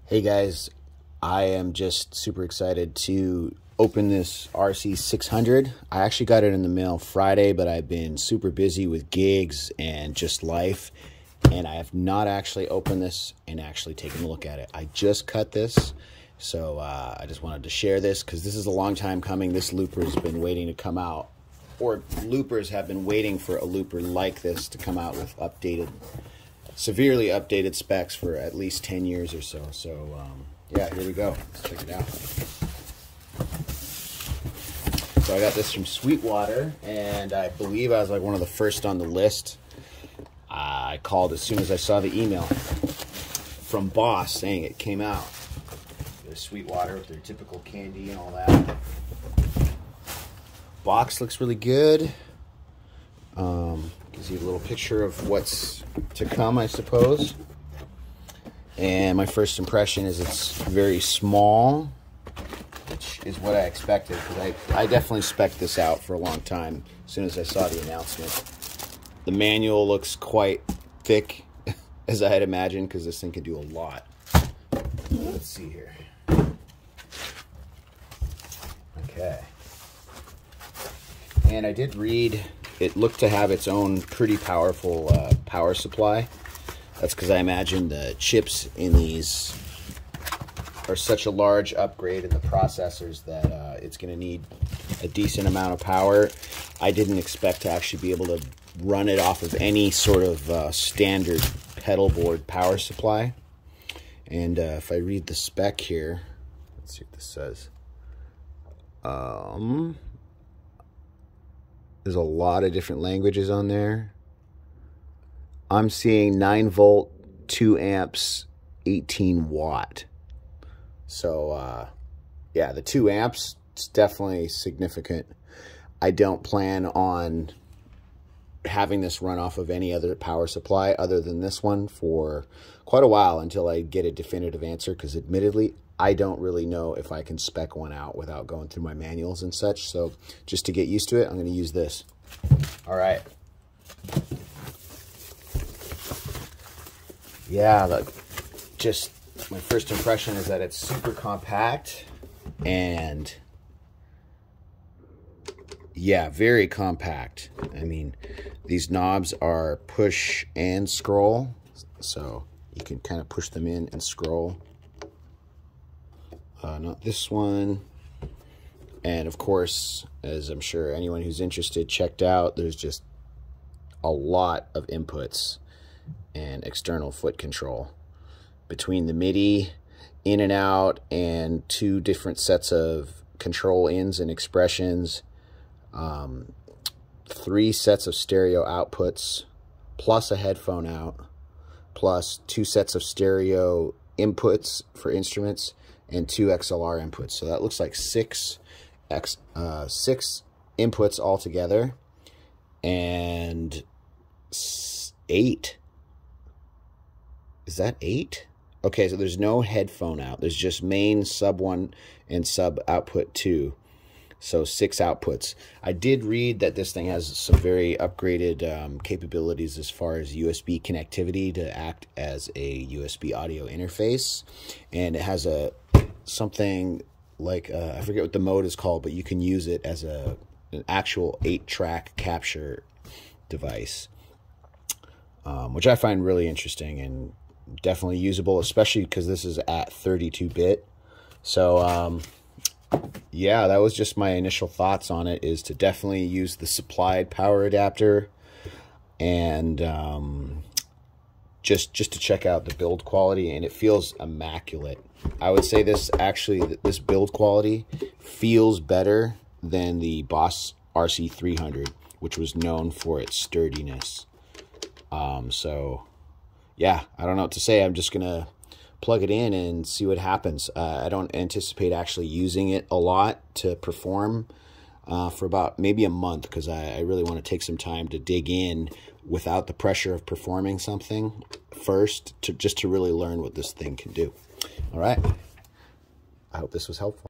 Hey guys, I am just super excited to open this RC600. I actually got it in the mail Friday, but I've been super busy with gigs and just life, and I have not actually opened this and actually taken a look at it. I just cut this, so I just wanted to share this because this is a long time coming. This looper has been waiting to come out, or loopers have been waiting for a looper like this to come out with severely updated specs for at least 10 years or so. So yeah, here we go. Let's check it out. So I got this from Sweetwater, and I believe I was like one of the first on the list. I called as soon as I saw the email from Boss saying it came out. There's Sweetwater with their typical candy and all that. Box looks really good. Gives you a little picture of what's to come, I suppose. And my first impression is it's very small, which is what I expected, because I definitely spec'd this out for a long time as soon as I saw the announcement. The manual looks quite thick, as I had imagined, because this thing can do a lot. Let's see here. Okay. And I did read it looked to have its own pretty powerful power supply. That's because I imagine the chips in these are such a large upgrade in the processors that it's going to need a decent amount of power. I didn't expect to actually be able to run it off of any sort of standard pedal board power supply. And if I read the spec here, let's see what this says. There's a lot of different languages on there. I'm seeing 9 volt, 2 amps, 18 watt. So, yeah, the 2 amps, it's definitely significant. I don't plan on having this run off of any other power supply other than this one for quite a while until I get a definitive answer, because admittedly, I don't really know if I can spec one out without going through my manuals and such. So just to get used to it, I'm going to use this. All right. Yeah, just my first impression is that it's super compact, and yeah, very compact. I mean, these knobs are push and scroll, so you can kind of push them in and scroll. Not this one. And of course, as I'm sure anyone who's interested checked out, there's just a lot of inputs and external foot control between the MIDI in and out and 2 different sets of control ins and expressions, 3 sets of stereo outputs plus a headphone out, plus 2 sets of stereo inputs for instruments and 2 XLR inputs. So that looks like 6 inputs altogether, and 8. Is that 8? Okay, so there's no headphone out. There's just main sub 1 and sub output 2. So 6 outputs. I did read that this thing has some very upgraded capabilities as far as USB connectivity to act as a USB audio interface, and it has something like I forget what the mode is called, but you can use it as an actual 8-track capture device, which I find really interesting and definitely usable, especially because this is at 32-bit. So yeah, that was just my initial thoughts on it, is to definitely use the supplied power adapter, and just to check out the build quality, and it feels immaculate. I would say this build quality feels better than the Boss RC300, which was known for its sturdiness. So yeah, I don't know what to say. I'm just gonna plug it in and see what happens. I don't anticipate actually using it a lot to perform for about maybe a month, because I really want to take some time to dig in without the pressure of performing something first, just to really learn what this thing can do. All right. I hope this was helpful.